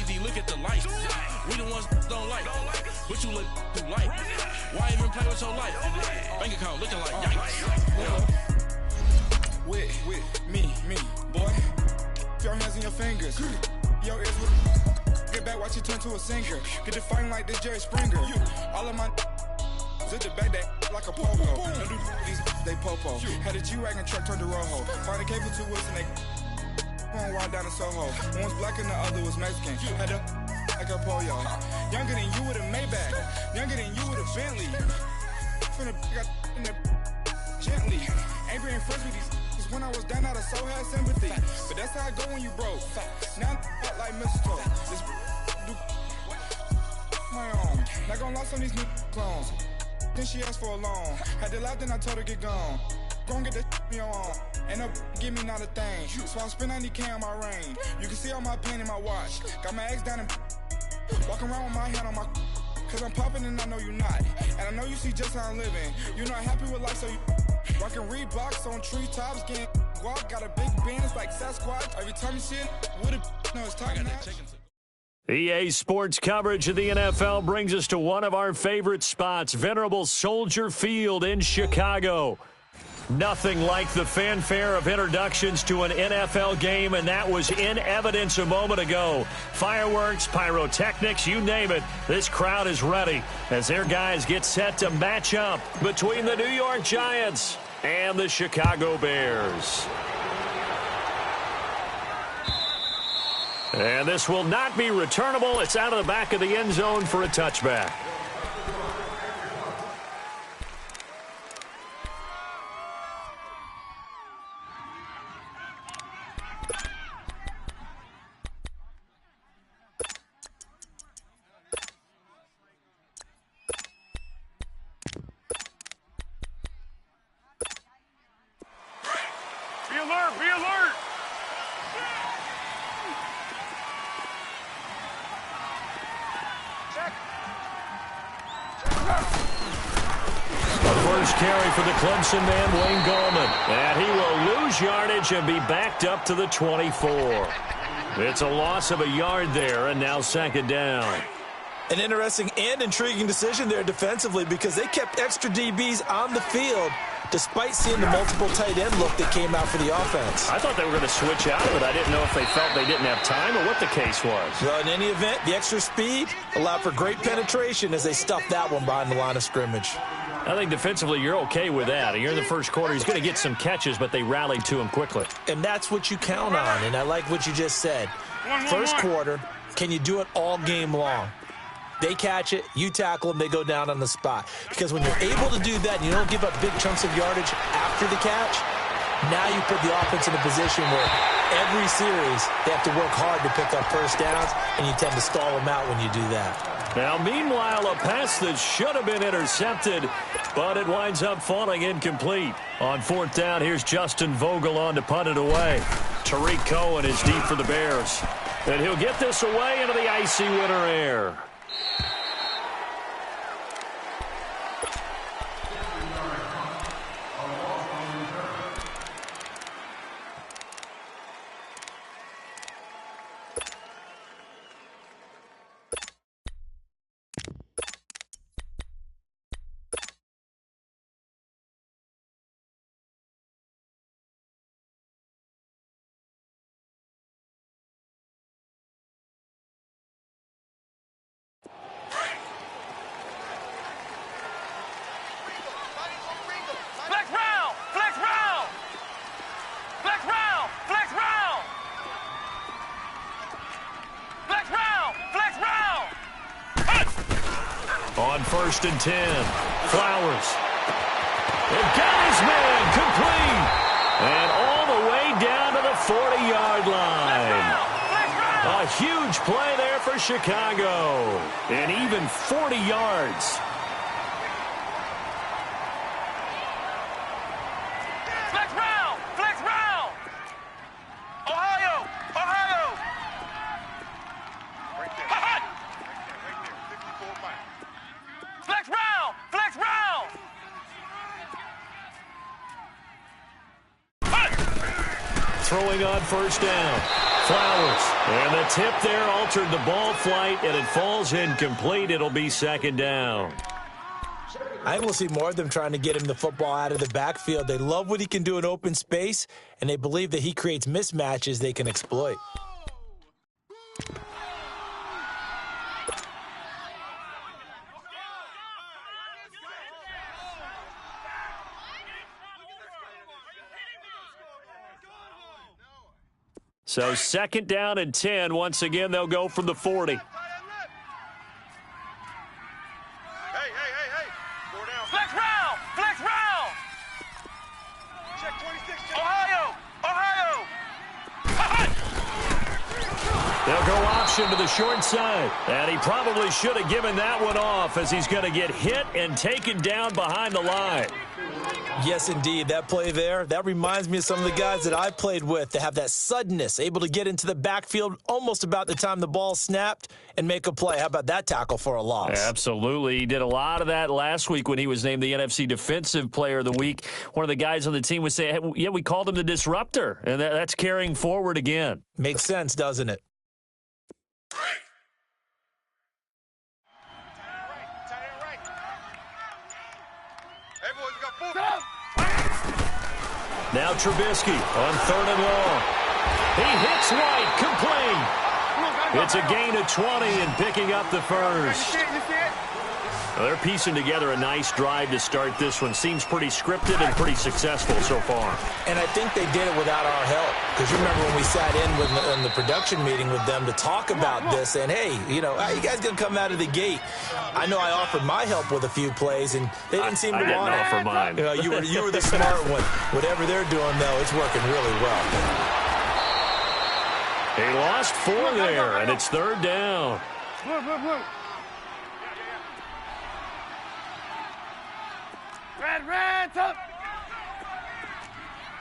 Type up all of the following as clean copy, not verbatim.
3D, look at the lights. We the ones don't like, but you look too light. Why even play with your life? Bank account looking like yikes. With me, boy. Your hands in your fingers. Your ears with get back, watch you turn to a singer. Get to fighting like this Jerry Springer. All of my zip the back that like a pogo. No do these they popo. Had a G-Wagon truck turned to Rojo. Find a cable 2 wheels and they going wild down in Soho. One was black and the other was Mexican. Had a like a pollo. Younger than you with a Maybach. Younger than you with a Bentley. Finna got in the gently. Ain't been friends with these. When I was down, I so had sympathy. But that's how I go when you broke. Now I'm like mistletoe. This do my own. Not gonna lost on these new clones. Then she asked for a loan. Had to laugh, then I told her get gone. Gon' get that me on. And up, give me not a thing. So I spend 90K on my ring. You can see all my pain in my watch. Got my ex down and walking around with my hand on my. Cause I'm popping and I know you not. And I know you see just how I'm living. You're not happy with life, so you. Rockin' Reeboks on treetops, getting walk. Got a big Benz like Sasquatch. Every time you see it, with a no, it's talking that. EA Sports coverage of the NFL brings us to one of our favorite spots, venerable Soldier Field in Chicago. Nothing like the fanfare of introductions to an NFL game, and that was in evidence a moment ago. Fireworks, pyrotechnics, you name it. This crowd is ready as their guys get set to match up between the New York Giants and the Chicago Bears. And this will not be returnable. It's out of the back of the end zone for a touchback. Be alert! The first carry for the Clemson man, Wayne Gallman. And he will lose yardage and be backed up to the 24. It's a loss of a yard there, and now second down. An interesting and intriguing decision there defensively because they kept extra DBs on the field despite seeing the multiple tight end look that came out for the offense. I thought they were going to switch out, but I didn't know if they felt they didn't have time or what the case was. Well, in any event, the extra speed allowed for great penetration as they stuffed that one behind the line of scrimmage. I think defensively you're okay with that. Here in the first quarter, he's going to get some catches, but they rallied to him quickly. And that's what you count on, and I like what you just said. First quarter, can you do it all game long? They catch it, you tackle them, they go down on the spot. Because when you're able to do that and you don't give up big chunks of yardage after the catch, now you put the offense in a position where every series they have to work hard to pick up first downs, and you tend to stall them out when you do that. Now, meanwhile, a pass that should have been intercepted, but it winds up falling incomplete. On fourth down, here's Justin Vogel on to punt it away. Tariq Cohen is deep for the Bears. And he'll get this away into the icy winter air. On 1st and 10, Flowers. They've got his man complete. And all the way down to the 40-yard line. A huge play there for Chicago. And even 40 yards. Flex round! Ohio! Right there, 54 miles. Flex round! Throwing on 1st down. Flowers. And the tip there altered the ball flight, and it falls incomplete. It'll be second down. I think we'll see more of them trying to get him the football out of the backfield. They love what he can do in open space, and they believe that he creates mismatches they can exploit. So second down and 10. Once again, they'll go from the 40. Hey. Flex round. Check 26. Ohio. They'll go option to the short side. And he probably should have given that one off as he's going to get hit and taken down behind the line. Yes, indeed. That play there, that reminds me of some of the guys that I played with that have that suddenness, able to get into the backfield almost about the time the ball snapped and make a play. How about that tackle for a loss? Absolutely. He did a lot of that last week when he was named the NFC Defensive Player of the Week. One of the guys on the team would say, hey, yeah, we called him the disruptor, and that's carrying forward again. Makes sense, doesn't it? Now Trubisky on 3rd and long. He hits White, complete. It's a gain of 20 and picking up the first. Well, they're piecing together a nice drive to start this one. Seems pretty scripted and pretty successful so far. And I think they did it without our help. Because you remember when we sat in the production meeting with them to talk about this, and hey, you guys going to come out of the gate. I know I offered my help with a few plays, and they didn't seem to want it. I didn't offer mine. You were the smart one. Whatever they're doing, though, it's working really well. He lost 4 there, and it's 3rd down. Blue. Red, up.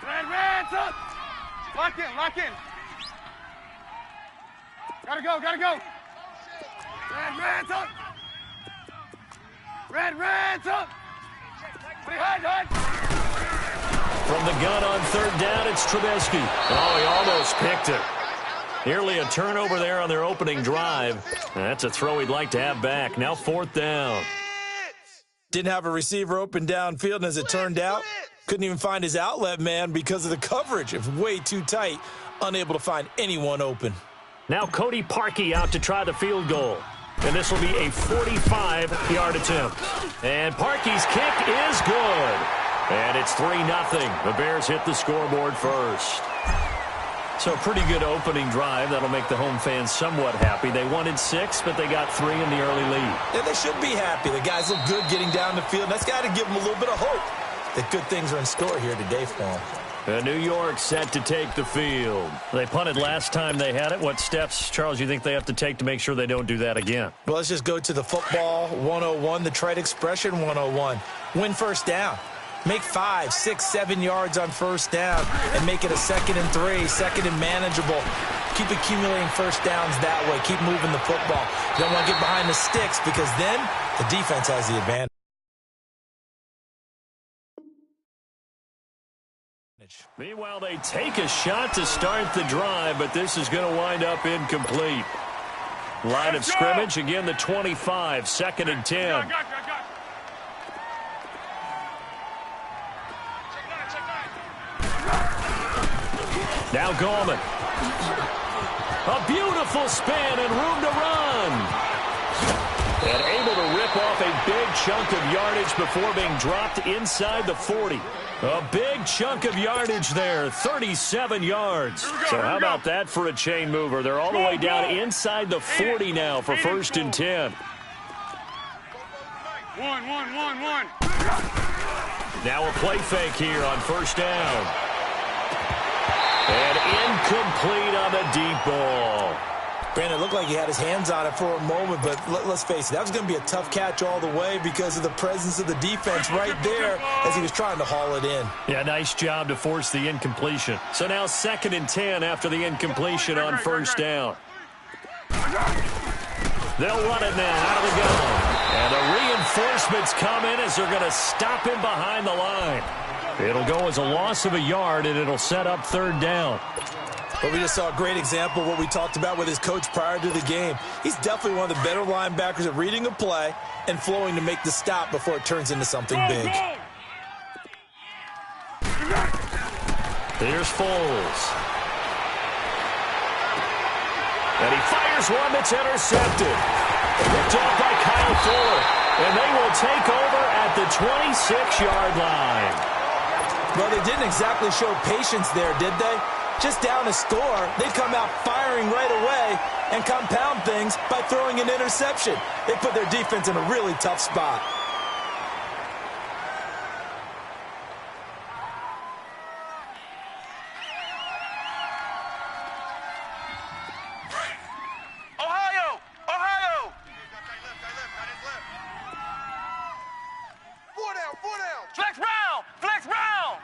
Red, up. Lock in. Gotta go. Red, up. Red, up. Hide. From the gun on 3rd down, it's Trubisky. Oh, he almost picked it. Nearly a turnover there on their opening drive. That's a throw he'd like to have back. Now 4th down. Didn't have a receiver open downfield, and as it turned out, couldn't even find his outlet man because of the coverage. It was way too tight, unable to find anyone open. Now Cody Parkey out to try the field goal. And this will be a 45-yard attempt. And Parkey's kick is good. And it's 3-0. The Bears hit the scoreboard first. So a pretty good opening drive. That'll make the home fans somewhat happy. They wanted 6, but they got 3 in the early lead. Yeah, they should be happy. The guys look good getting down the field. That's got to give them a little bit of hope that good things are in store here today for them. New York set to take the field. They punted last time they had it. What steps, Charles, you think they have to take to make sure they don't do that again? Well, let's just go to the football 101, the trite expression 101. Win first down. Make 5, 6, 7 yards on first down and make it a 2nd and 3, 2nd and manageable. Keep accumulating first downs that way. Keep moving the football. You don't want to get behind the sticks because then the defense has the advantage. Meanwhile, they take a shot to start the drive, but this is going to wind up incomplete. Line of scrimmage, again, the 25, 2nd and 10. Now Gallman. A beautiful spin and room to run. And able to rip off a big chunk of yardage before being dropped inside the 40. A big chunk of yardage there, 37 yards. So how about that for a chain mover? They're all the way down inside the 40 now for 1st and 10. One. Now a play fake here on 1st down. And incomplete on the deep ball. Brandon, it looked like he had his hands on it for a moment, but let's face it, that was going to be a tough catch all the way because of the presence of the defense right there as he was trying to haul it in. Yeah, nice job to force the incompletion. So now 2nd and 10 after the incompletion on 1st down. They'll run it now out of the gun. And the reinforcements come in as they're going to stop him behind the line. It'll go as a loss of a yard, and it'll set up 3rd down. But we just saw a great example of what we talked about with his coach prior to the game. He's definitely one of the better linebackers at reading a play and flowing to make the stop before it turns into something big. Here's Foles. And he fires one that's intercepted. Picked off by Kyle Fuller. And they will take over at the 26-yard line. Well, they didn't exactly show patience there, did they? Just down a score, they come out firing right away and compound things by throwing an interception. They put their defense in a really tough spot. Ohio! Ohio! Four down! Flex round! Flex round!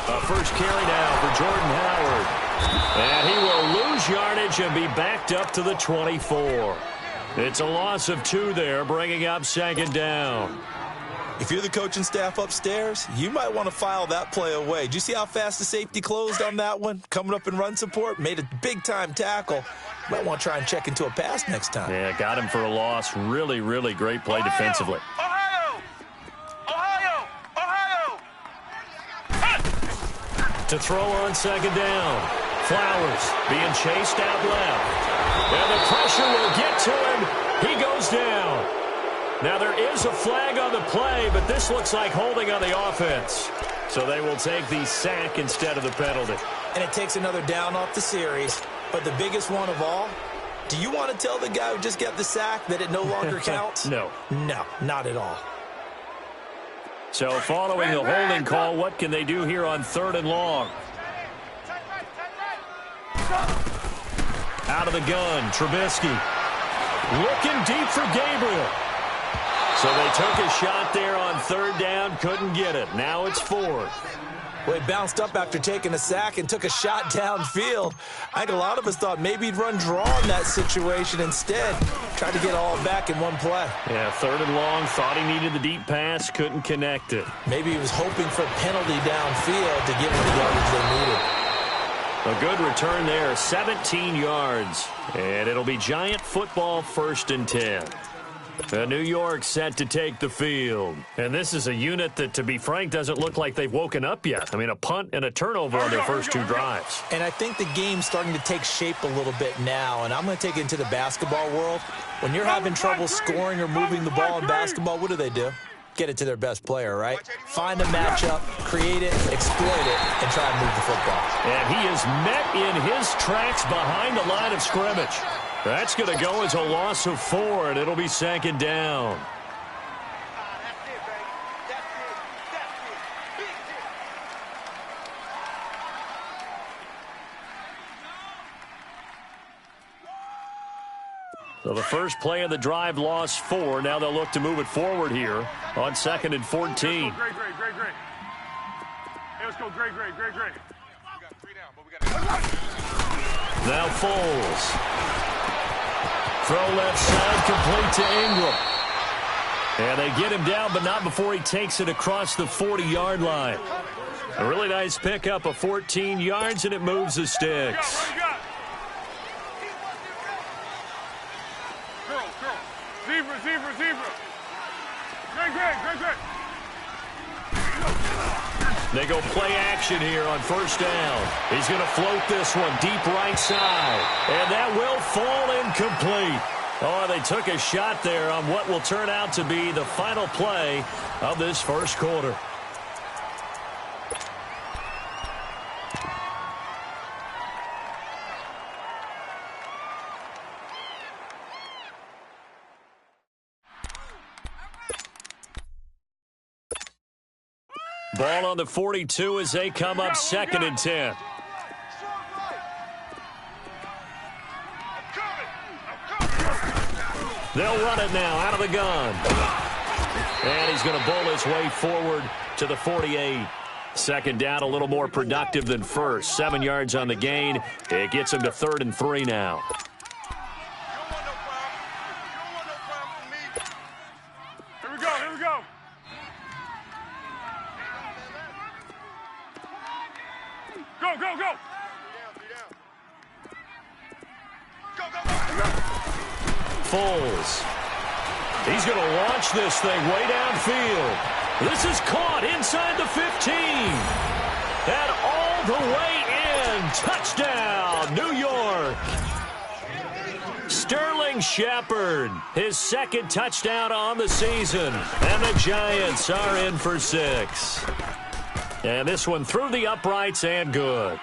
A first carry now for Jordan Howard. And he will lose yardage and be backed up to the 24. It's a loss of 2 there, bringing up second down. If you're the coaching staff upstairs, you might want to file that play away. Did you see how fast the safety closed on that one? Coming up in run support, made a big-time tackle. Might want to try and check into a pass next time. Yeah, got him for a loss. Really, really great play defensively. Ohio! Ohio! Ohio! To throw on second down. Flowers being chased out left. And the pressure will get to him. He goes down. Now there is a flag on the play, but this looks like holding on the offense. So they will take the sack instead of the penalty. And it takes another down off the series. But the biggest one of all, do you want to tell the guy who just got the sack that it no longer counts? No. No, not at all. So following the holding call, what can they do here on 3rd and long? Out of the gun, Trubisky. Looking deep for Gabriel. So they took a shot there on 3rd down, couldn't get it. Now it's 4th. Well, he bounced up after taking a sack and took a shot downfield. I think a lot of us thought maybe he'd run draw in that situation instead. Tried to get it all back in one play. Yeah, 3rd and long, thought he needed the deep pass, couldn't connect it. Maybe he was hoping for a penalty downfield to give him the yardage they needed. A good return there, 17 yards. And it'll be Giant football, 1st and 10. New York set to take the field. And this is a unit that, to be frank, doesn't look like they've woken up yet. I mean, a punt and a turnover on their first 2 drives. And I think the game's starting to take shape a little bit now. And I'm going to take it into the basketball world. When you're having trouble scoring or moving the ball in basketball, what do? Get it to their best player, right? Find a matchup, create it, exploit it, and try and move the football. And he is met in his tracks behind the line of scrimmage. That's going to go as a loss of 4, and it'll be 2nd down. So the first play of the drive lost 4. Now they'll look to move it forward here on 2nd and 14. Great. Hey, let's go, great. We got 3 down, but we got Now Foles. Throw left side, complete to Ingram. And they get him down, but not before he takes it across the 40-yard line. A really nice pickup of 14 yards, and it moves the sticks. Girl. Zebra. Great. They go play action here on 1st down. He's going to float this one deep right side. And that will fall incomplete. Oh, they took a shot there on what will turn out to be the final play of this first quarter. Ball on the 42 as they come up 2nd and 10. They'll run it now out of the gun. And he's going to bowl his way forward to the 48. 2nd down, a little more productive than first. 7 yards on the gain. It gets him to 3rd and 3 now. Here we go. Go. Foles. He's going to launch this thing way downfield. This is caught inside the 15. And all the way in. Touchdown, New York. Sterling Shepard, his second touchdown on the season. And the Giants are in for 6. And this one through the uprights and good.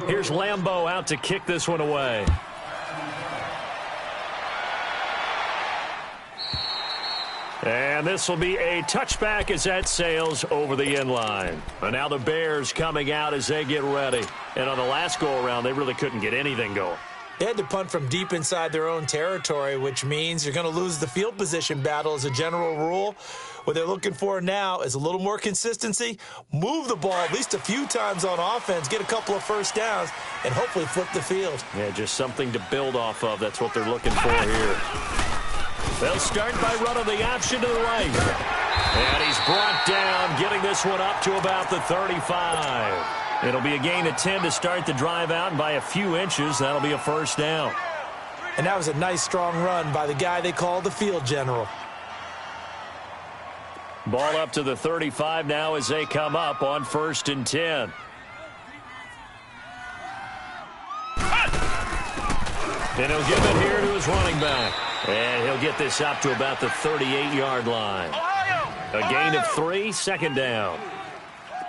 Here's Lambeau out to kick this one away. And this will be a touchback as that sails over the end line. And now the Bears coming out as they get ready. And on the last go-around, they really couldn't get anything going. They had to punt from deep inside their own territory, which means you're going to lose the field position battle as a general rule. What they're looking for now is a little more consistency, move the ball at least a few times on offense, get a couple of first downs, and hopefully flip the field. Yeah, just something to build off of. That's what they're looking for here. They'll start by running the option to the right. And he's brought down, getting this one up to about the 35. It'll be a gain of 10 to start the drive out, and by a few inches, that'll be a first down. And that was a nice, strong run by the guy they call the field general. Ball up to the 35 now as they come up on 1st and 10. And he'll give it here to his running back. And he'll get this up to about the 38-yard line. A gain of 3, second down.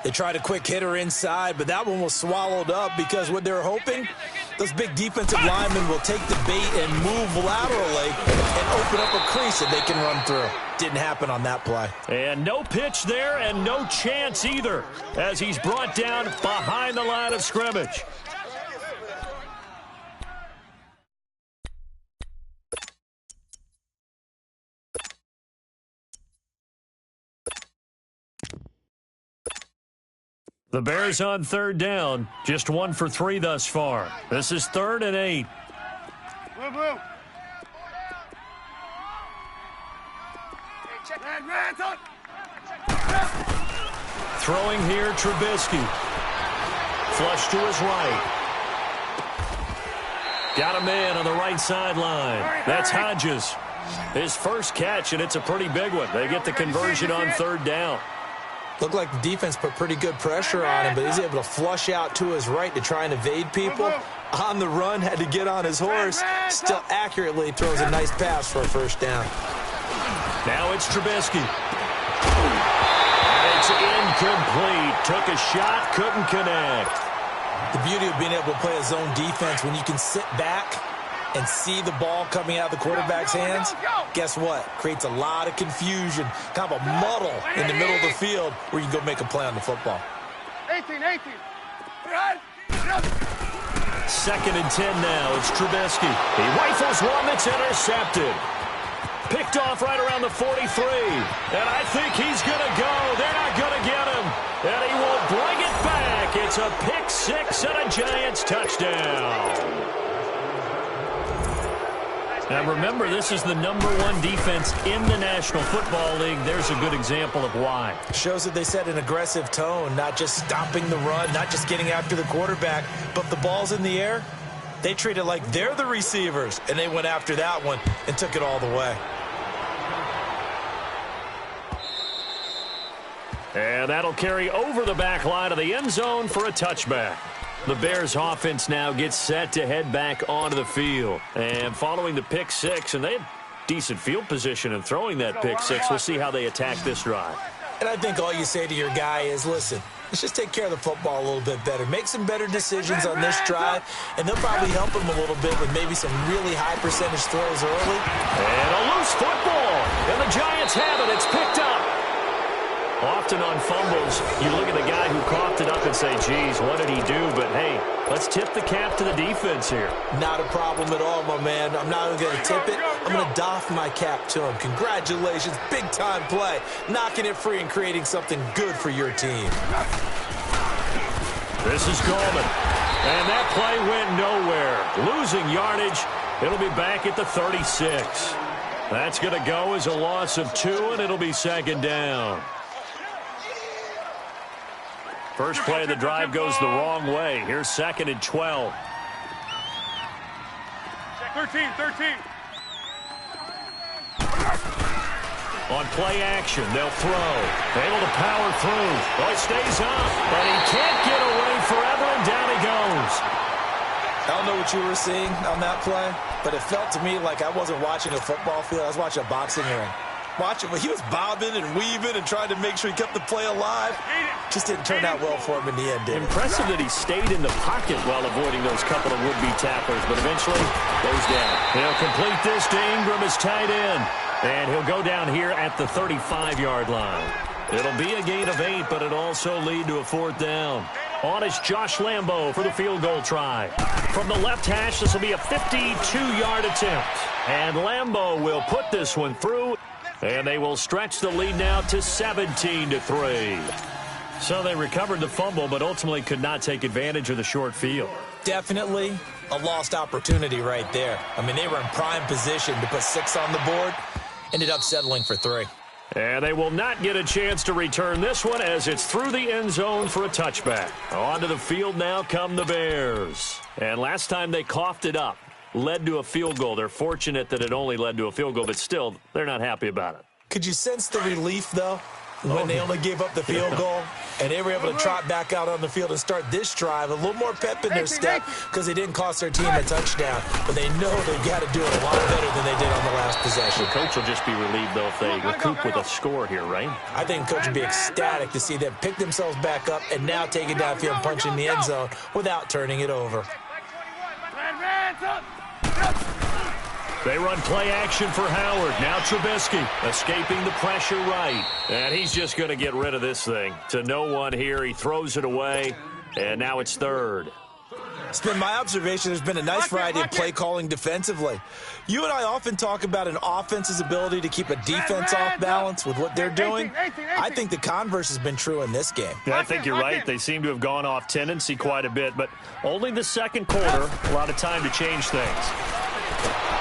They tried a quick hitter inside, but that one was swallowed up because what they're hoping, those big defensive linemen will take the bait and move laterally and open up a crease that they can run through. Didn't happen on that play. And no pitch there and no chance either as he's brought down behind the line of scrimmage. The Bears on 3rd down, just 1 for 3 thus far. This is 3rd and 8. Blue, blue. Throwing here, Trubisky. Flush to his right. Got a man on the right sideline. That's Hodges. His first catch, and it's a pretty big one. They get the conversion on 3rd down. Looked like the defense put pretty good pressure on him, but he's able to flush out to his right to try and evade people. On the run, had to get on his horse. Still accurately throws a nice pass for a first down. Now it's Trubisky. And it's incomplete. Took a shot, couldn't connect. The beauty of being able to play a zone defense when you can sit back and see the ball coming out of the quarterback's hands, guess what? Creates a lot of confusion, kind of a muddle in the middle of the field where you can go make a play on the football. 18. 2nd and 10 now. It's Trubisky. He rifles one that's intercepted. Picked off right around the 43. And I think he's going to go. They're not going to get him. And he will bring it back. It's a pick 6 and a Giants touchdown. Now remember, this is the #1 defense in the National Football League. There's a good example of why. Shows that they set an aggressive tone, not just stopping the run, not just getting after the quarterback, but the ball's in the air. They treat it like they're the receivers, and they went after that one and took it all the way. And that'll carry over the back line of the end zone for a touchback. The Bears offense now gets set to head back onto the field. And following the pick 6, and they had decent field position in throwing that pick 6, we'll see how they attack this drive. And I think all you say to your guy is, listen, let's just take care of the football a little bit better. Make some better decisions on this drive, and they'll probably help him a little bit with maybe some really high percentage throws early. And a loose football. And the Giants have it. It's picked up. Often on fumbles, you look at the guy who coughed it up and say, geez, what did he do? But, hey, let's tip the cap to the defense here. Not a problem at all, my man. I'm not even going to tip it. I'm going to doff my cap to him. Congratulations. Big-time play. Knocking it free and creating something good for your team. This is Coleman. And that play went nowhere. Losing yardage. It'll be back at the 36. That's going to go as a loss of 2, and it'll be 2nd down. First play of the drive goes the wrong way. Here's 2nd and 12. 13. On play action, they'll throw. Able to power through. Oh, he stays up, but he can't get away forever, and down he goes. I don't know what you were seeing on that play, but it felt to me like I wasn't watching a football field. I was watching a boxing ring. He was bobbing and weaving and trying to make sure he kept the play alive. Just didn't turn out well for him in the end, did it? Impressive that he stayed in the pocket while avoiding those couple of would-be tacklers, but eventually goes down. He'll complete this to Ingram as tight end, and he'll go down here at the 35-yard line. It'll be a gain of 8, but it'll also lead to a 4th down. On is Josh Lambo for the field goal try. From the left hash, this will be a 52-yard attempt. And Lambo will put this one through, and they will stretch the lead now to 17-3. So they recovered the fumble, but ultimately could not take advantage of the short field. Definitely a lost opportunity right there. I mean, they were in prime position to put 6 on the board, ended up settling for 3. And they will not get a chance to return this one as it's through the end zone for a touchback. Onto the field now come the Bears. And last time they coughed it up, led to a field goal. They're fortunate that it only led to a field goal, but still, they're not happy about it. Could you sense the relief, though, when they only gave up the field goal? And they were able to trot back out on the field and start this drive. A little more pep in their step because they didn't cost their team a touchdown. But they know they've got to do it a lot better than they did on the last possession. The coach will just be relieved, though, if they recoup with a score here, right? I think the coach would be ecstatic to see them pick themselves back up and now take it downfield and punch in the end zone without turning it over. They run play action for Howard. Now Trubisky escaping the pressure right. And he's just going to get rid of this thing. To no one here. He throws it away. And now it's 3rd. It's been my observation there's been a nice variety of play calling defensively. You and I often talk about an offense's ability to keep a defense off balance with what they're doing. I think the converse has been true in this game. Yeah, I think you're right. They seem to have gone off tendency quite a bit, but only the second quarter, a lot of time to change things.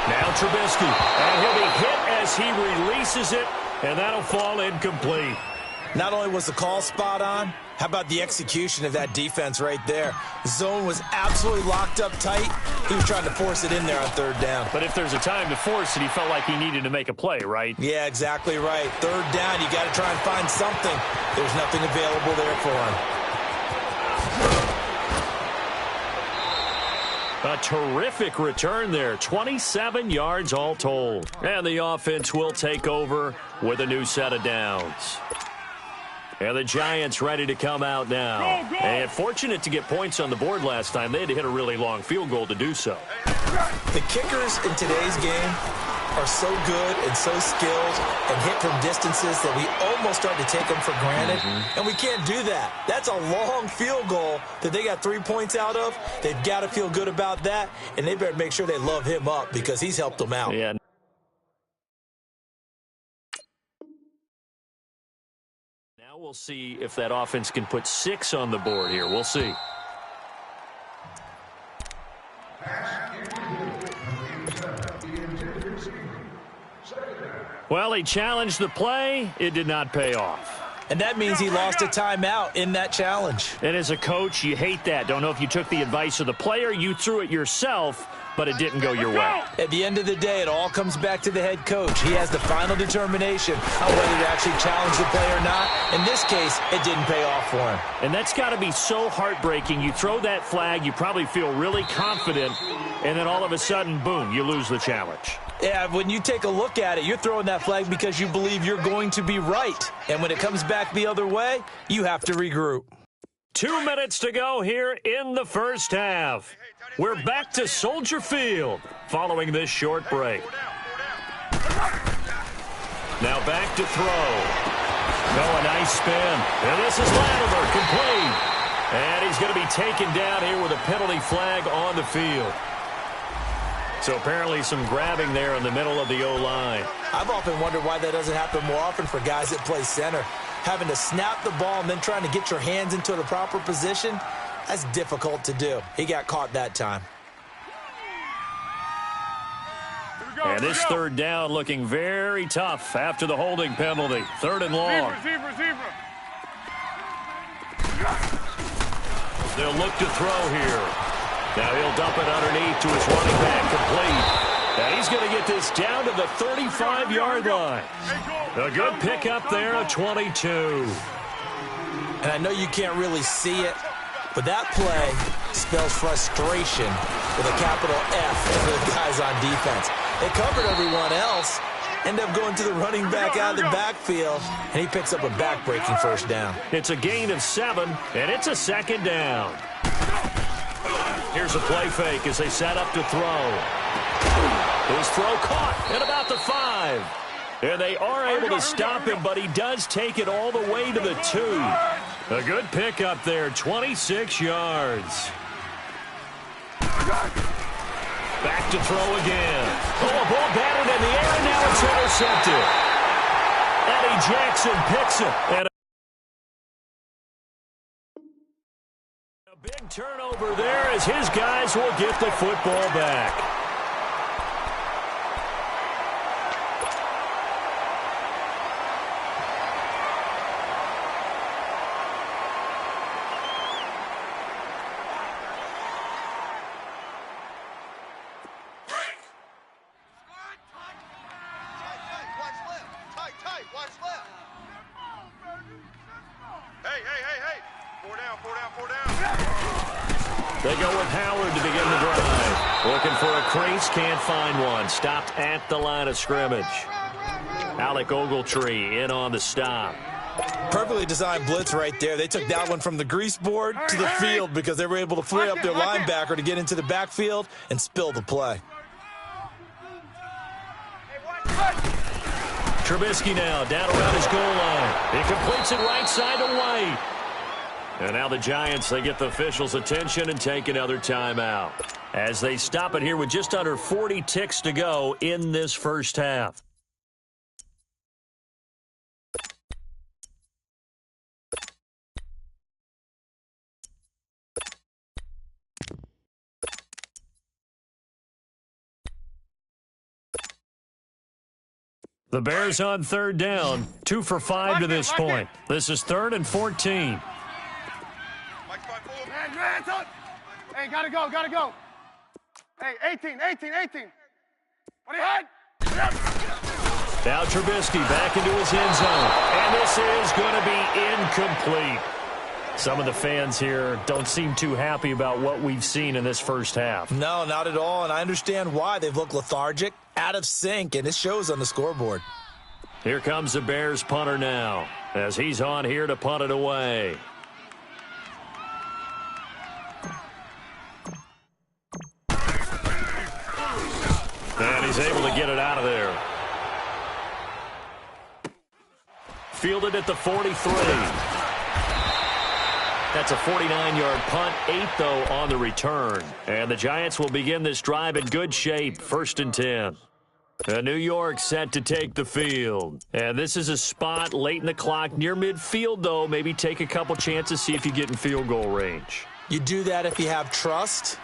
Now Trubisky, and he'll be hit as he releases it, and that'll fall incomplete. Not only was the call spot on, how about the execution of that defense right there? The zone was absolutely locked up tight. He was trying to force it in there on 3rd down. But if there's a time to force it, he felt like he needed to make a play, right? Yeah, exactly right. 3rd down, you got to try and find something. There's nothing available there for him. A terrific return there, 27 yards all told. And the offense will take over with a new set of downs. And the Giants ready to come out now. Go, go. And fortunate to get points on the board last time. They had to hit a really long field goal to do so. The kickers in today's game are so good and so skilled and hit from distances that we almost start to take them for granted. And we can't do that. That's a long field goal that they got 3 points out of. They've got to feel good about that, and they better make sure they love him up because he's helped them out. Yeah. Now we'll see if that offense can put 6 on the board here. We'll see. Well, he challenged the play. It did not pay off. And that means he lost a timeout in that challenge. And as a coach, you hate that. Don't know if you took the advice of the player, you threw it yourself, but it didn't go your way. At the end of the day, it all comes back to the head coach. He has the final determination on whether to actually challenge the play or not. In this case, it didn't pay off for him. And that's got to be so heartbreaking. You throw that flag, you probably feel really confident, and then all of a sudden, boom, you lose the challenge. Yeah, when you take a look at it, you're throwing that flag because you believe you're going to be right. And when it comes back the other way, you have to regroup. 2 minutes to go here in the first half. We're back to Soldier Field following this short break. Now back to throw. Oh, a nice spin. And this is Latimer, complete. And he's going to be taken down here with a penalty flag on the field. So apparently some grabbing there in the middle of the O-line. I've often wondered why that doesn't happen more often for guys that play center. Having to snap the ball and then trying to get your hands into the proper position, that's difficult to do. He got caught that time. And this 3rd down looking very tough after the holding penalty. 3rd and long. Zebra. They'll look to throw here. Now he'll dump it underneath to his running back, complete. And he's going to get this down to the 35-yard line. A good pickup there, a 22. And I know you can't really see it, but that play spells frustration with a capital F for the guys on defense. They covered everyone else, end up going to the running back out of the backfield, and he picks up a back-breaking first down. It's a gain of 7, and it's a second down. Here's a play fake as they set up to throw. His throw caught at about the 5. And they are able to stop him, but he does take it all the way to the 2. A good pickup there, 26 yards. Back to throw again. Oh, a ball batted in the air, and now it's intercepted. Eddie Jackson picks it. And a big turnover there as his guys will get the football back. They go with Howard to begin the drive. Looking for a crease, can't find one. Stopped at the line of scrimmage. Alec Ogletree in on the stop. Perfectly designed blitz right there. They took that one from the grease board to the field because they were able to free up their linebacker to get into the backfield and spill the play. Trubisky now down around his goal line. He completes it right side to White. And now the Giants, they get the officials' attention and take another timeout as they stop it here with just under 40 ticks to go in this first half. The Bears on third down, 2 for 5 to this point. This is 3rd and 14. Hey, gotta go. Hey, 18. What do you had? Now Trubisky back into his end zone. And this is going to be incomplete. Some of the fans here don't seem too happy about what we've seen in this first half. No, not at all, and I understand why. They've looked lethargic, out of sync, and it shows on the scoreboard. Here comes the Bears punter now as he's on here to punt it away. And he's able to get it out of there. Fielded at the 43. That's a 49-yard punt, 8, though, on the return. And the Giants will begin this drive in good shape, 1st and 10. New York set to take the field. And this is a spot late in the clock near midfield, though. Maybe take a couple chances, see if you get in field goal range. You do that if you have trust.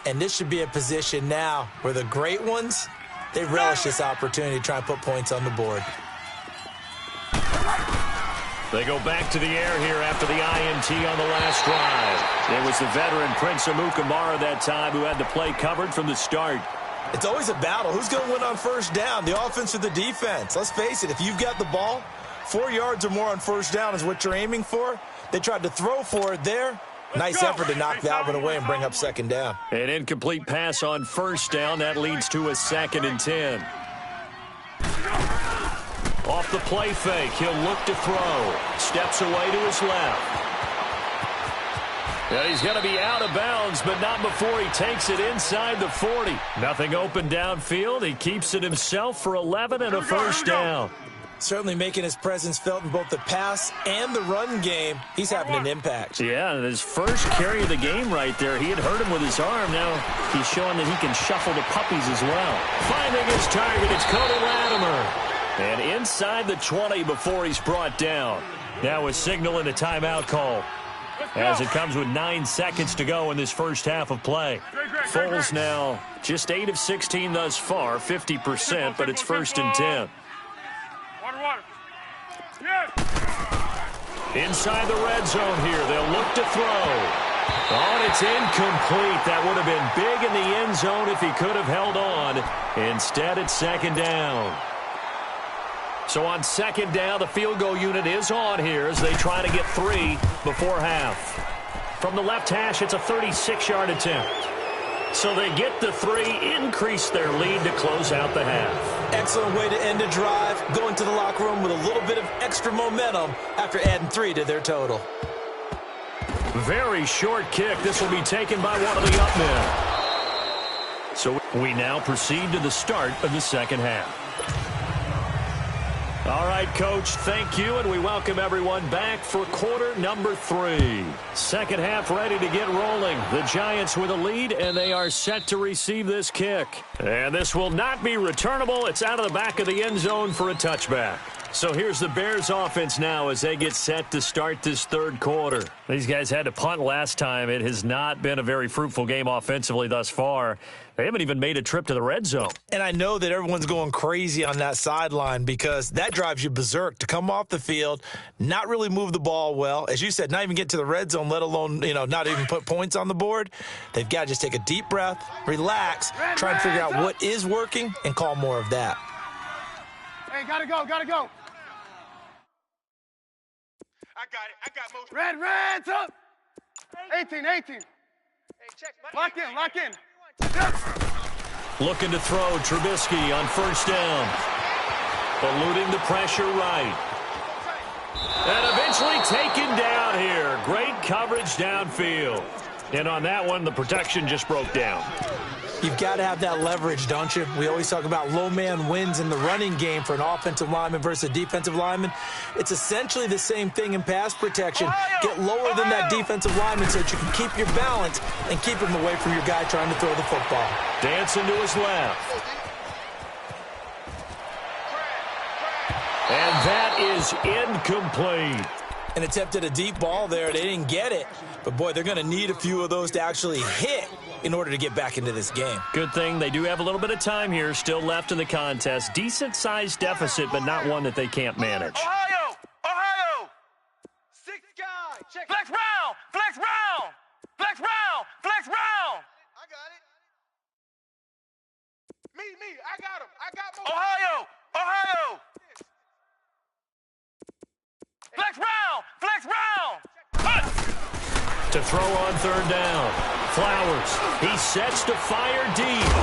And this should be a position now where the great ones, they relish this opportunity to try and put points on the board. They go back to the air here after the INT on the last drive. It was the veteran Prince Amukamara that time who had the play covered from the start. It's always a battle. Who's going to win on first down, the offense or the defense? Let's face it, if you've got the ball, 4 yards or more on first down is what you're aiming for. They tried to throw for it there. Nice effort to knock that one away and bring up second down. An incomplete pass on first down. That leads to a 2nd and 10. Off the play fake, he'll look to throw. Steps away to his left. And he's going to be out of bounds, but not before he takes it inside the 40. Nothing open downfield. He keeps it himself for 11 and a first down. Certainly making his presence felt in both the pass and the run game. He's having an impact. Yeah, and his first carry of the game right there, he had hurt him with his arm. Now he's showing that he can shuffle the puppies as well. Finding his target, it's Cody Latimer. And inside the 20 before he's brought down. Now a signal and a timeout call as it comes with 9 seconds to go in this first half of play. Foles now just 8 of 16 thus far, 50%, but it's 1st and 10. Inside the red zone here, they'll look to throw. Oh, and it's incomplete. That would have been big in the end zone if he could have held on. Instead, it's second down. So on second down, the field goal unit is on here as they try to get 3 before half. From the left hash, it's a 36-yard attempt. So they get the 3, increase their lead to close out the half. Excellent way to end a drive, going to the locker room with a little bit of extra momentum after adding 3 to their total. Very short kick. This will be taken by one of the up men. So we now proceed to the start of the second half. All right, Coach, thank you, and we welcome everyone back for quarter number 3. Second half ready to get rolling. The Giants with a lead, and they are set to receive this kick. And this will not be returnable. It's out of the back of the end zone for a touchback. So here's the Bears offense now as they get set to start this third quarter. These guys had to punt last time. It has not been a very fruitful game offensively thus far. They haven't even made a trip to the red zone. And I know that everyone's going crazy on that sideline because that drives you berserk to come off the field, not really move the ball well. As you said, not even get to the red zone, let alone, not even put points on the board. They've got to just take a deep breath, relax, try and figure out what is working, and call more of that. Hey, gotta go. I got motion. Red, up. 18. Hey, check. Lock in. Looking to throw Trubisky on first down. Eluding the pressure right. And eventually taken down here. Great coverage downfield. And on that one, the protection just broke down. You've got to have that leverage, don't you? We always talk about low man wins in the running game for an offensive lineman versus a defensive lineman. It's essentially the same thing in pass protection. Get lower than that defensive lineman so that you can keep your balance and keep him away from your guy trying to throw the football. Dancing to his left. And that is incomplete. And attempted a deep ball there. They didn't get it. But, boy, they're going to need a few of those to actually hit in order to get back into this game. Good thing they do have a little bit of time here still left in the contest. Decent-sized deficit, but not one that they can't manage. Ohio! 6 guys. Check. Flex round. I got it. Me. I got him. I got him. Ohio. Flex round. To throw on third down. Flowers. He sets to fire deep.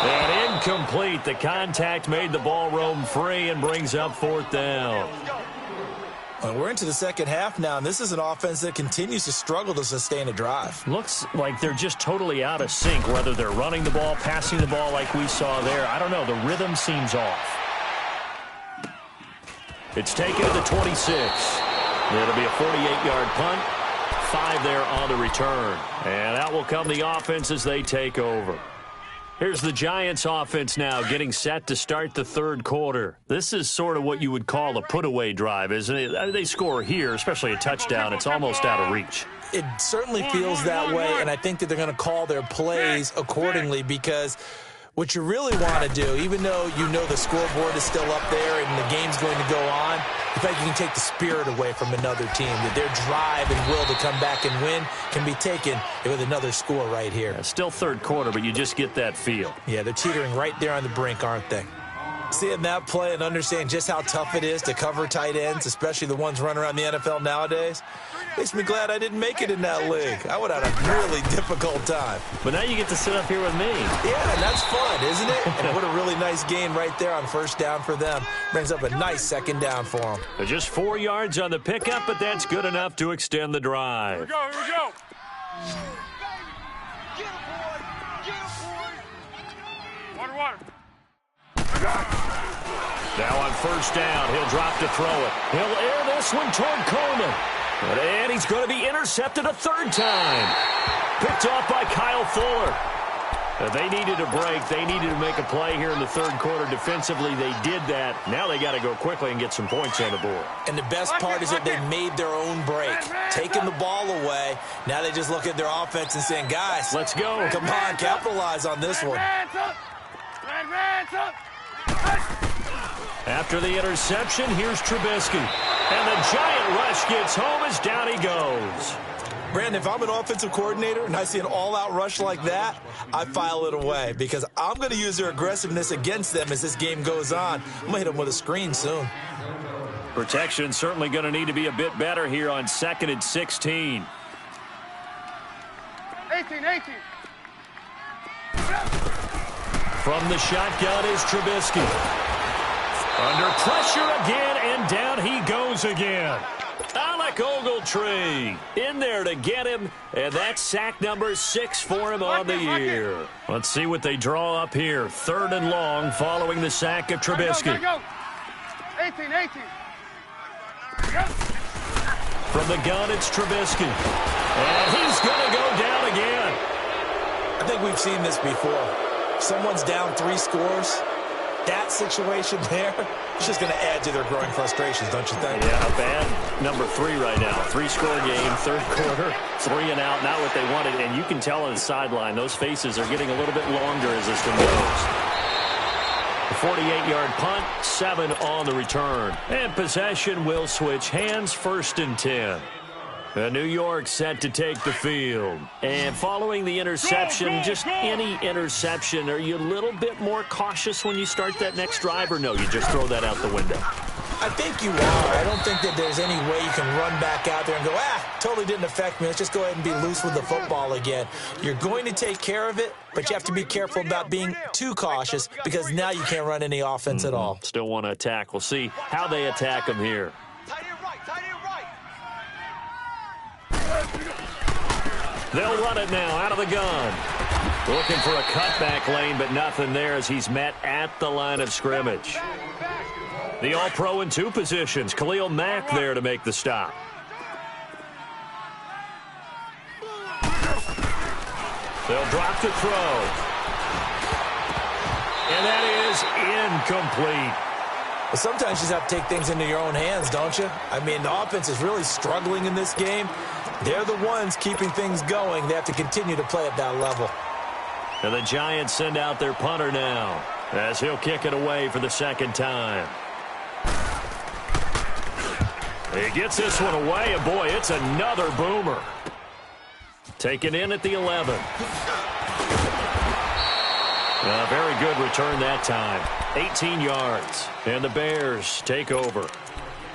And incomplete. The contact made the ball roam free and brings up fourth down. Well, we're into the second half now, and this is an offense that continues to struggle to sustain a drive. Looks like they're just totally out of sync, whether they're running the ball, passing the ball like we saw there. I don't know. The rhythm seems off. It's taken to the 26. It'll be a 48-yard punt. 5 there on the return. And that will come the offense as they take over. Here's the Giants offense now getting set to start the third quarter. This is sort of what you would call a put-away drive, isn't it? They score here, especially a touchdown. It's almost out of reach. It certainly feels that way, and I think that they're going to call their plays accordingly because what you really want to do, even though you know the scoreboard is still up there and the game's going to go on, in fact, you can take the spirit away from another team, that their drive and will to come back and win can be taken with another score right here. Yeah, still third quarter, but you just get that feel. Yeah, they're teetering right there on the brink, aren't they? Seeing that play and understand just how tough it is to cover tight ends, especially the ones running around the NFL nowadays, makes me glad I didn't make it in that league. I would have had a really difficult time. But now you get to sit up here with me. Yeah, and that's fun, isn't it? And what a really nice gain right there on first down for them. Brings up a nice second down for them. Just 4 yards on the pickup, but that's good enough to extend the drive. Here we go. Water. Now on first down, he'll drop to throw it. He'll air this one toward Coleman. And he's going to be intercepted a third time. Picked off by Kyle Fuller. They needed a break. They needed to make a play here in the third quarter. Defensively, they did that. Now they got to go quickly and get some points on the board. And the best part is that they made their own break. Taking the ball away. Now they just look at their offense and saying, guys, let's go. Come on, capitalize on this one. After the interception, here's Trubisky. And the Giant rush gets home as down he goes. Brandon, if I'm an offensive coordinator and I see an all-out rush like that, I file it away because I'm going to use their aggressiveness against them as this game goes on. I'm going to hit them with a screen soon. Protection certainly going to need to be a bit better here on 2nd and 16. 18. From the shotgun is Trubisky. Under pressure again, and down he goes again. Alec Ogletree in there to get him, and that's sack number 6 for him on the year. Let's see what they draw up here. 3rd and long following the sack of Trubisky. Go. 18. From the gun, it's Trubisky. And he's going to go down again. I think we've seen this before. Someone's down 3 scores. That situation there, it's just going to add to their growing frustrations, don't you think? Yeah, a bad number 3 right now. 3-score game, 3rd quarter, 3 and out, not what they wanted. And you can tell on the sideline, those faces are getting a little bit longer as this one goes. A 48-yard punt, 7 on the return. And possession will switch hands, 1st and 10. New York set to take the field. And following the interception, just any interception, are you a little bit more cautious when you start that next drive, or no, you just throw that out the window? I think you are. I don't think that there's any way you can run back out there and go, totally didn't affect me. Let's just go ahead and be loose with the football again. You're going to take care of it, but you have to be careful about being too cautious because now you can't run any offense at all. Still want to attack. We'll see how they attack them here. They'll run it now out of the gun. Looking for a cutback lane, but nothing there as he's met at the line of scrimmage. The All-Pro in 2 positions. Khalil Mack there to make the stop. They'll drop to throw. And that is incomplete. Well, sometimes you just have to take things into your own hands, don't you? I mean, the offense is really struggling in this game. They're the ones keeping things going. They have to continue to play at that level. And the Giants send out their punter now as he'll kick it away for the 2nd time. He gets this one away, and boy, it's another boomer. Taken in at the 11. A very good return that time. 18 yards. And the Bears take over.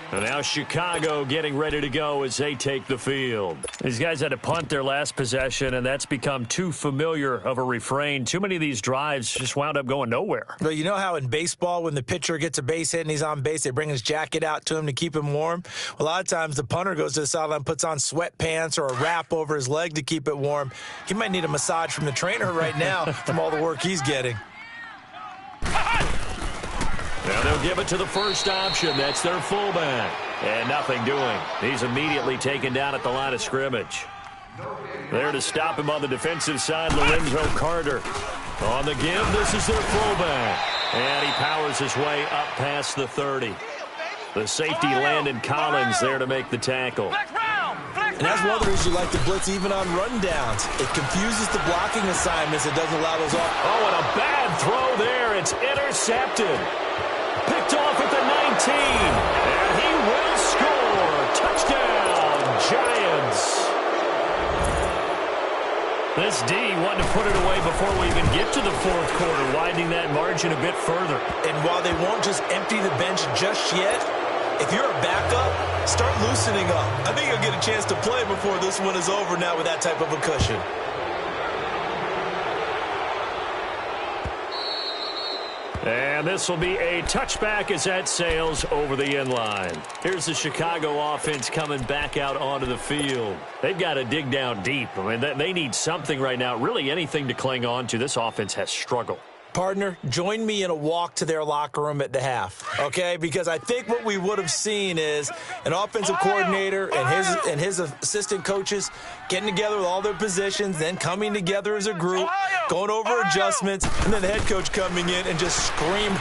And now Chicago getting ready to go as they take the field. These guys had to punt their last possession, and that's become too familiar of a refrain. Too many of these drives just wound up going nowhere. Well, you know how in baseball when the pitcher gets a base hit and he's on base, they bring his jacket out to him to keep him warm? Well, a lot of times the punter goes to the sideline, puts on sweatpants or a wrap over his leg to keep it warm. He might need a massage from the trainer right now from all the work he's getting. Now they'll give it to the first option. That's their fullback. And nothing doing. He's immediately taken down at the line of scrimmage. There to stop him on the defensive side, Lorenzo Carter. On the give, this is their fullback. And he powers his way up past the 30. The safety, Landon Collins, there to make the tackle. And that's one of the reasons you like to blitz even on rundowns. It confuses the blocking assignments. It doesn't allow those off. Oh, and a bad throw there. It's intercepted. Picked off at the 19. And he will score. Touchdown, Giants. This D wanted to put it away before we even get to the 4th quarter, widening that margin a bit further. And while they won't just empty the bench just yet, if you're a backup, start loosening up. I think you'll get a chance to play before this one is over now with that type of a cushion. And this will be a touchback as that sails over the end line. Here's the Chicago offense coming back out onto the field. They've got to dig down deep. I mean, they need something right now, really anything to cling on to. This offense has struggled. Partner, join me in a walk to their locker room at the half, okay? Because I think what we would have seen is an offensive coordinator and his assistant coaches getting together with all their positions, then coming together as a group, going over adjustments, and then the head coach coming in and just screaming,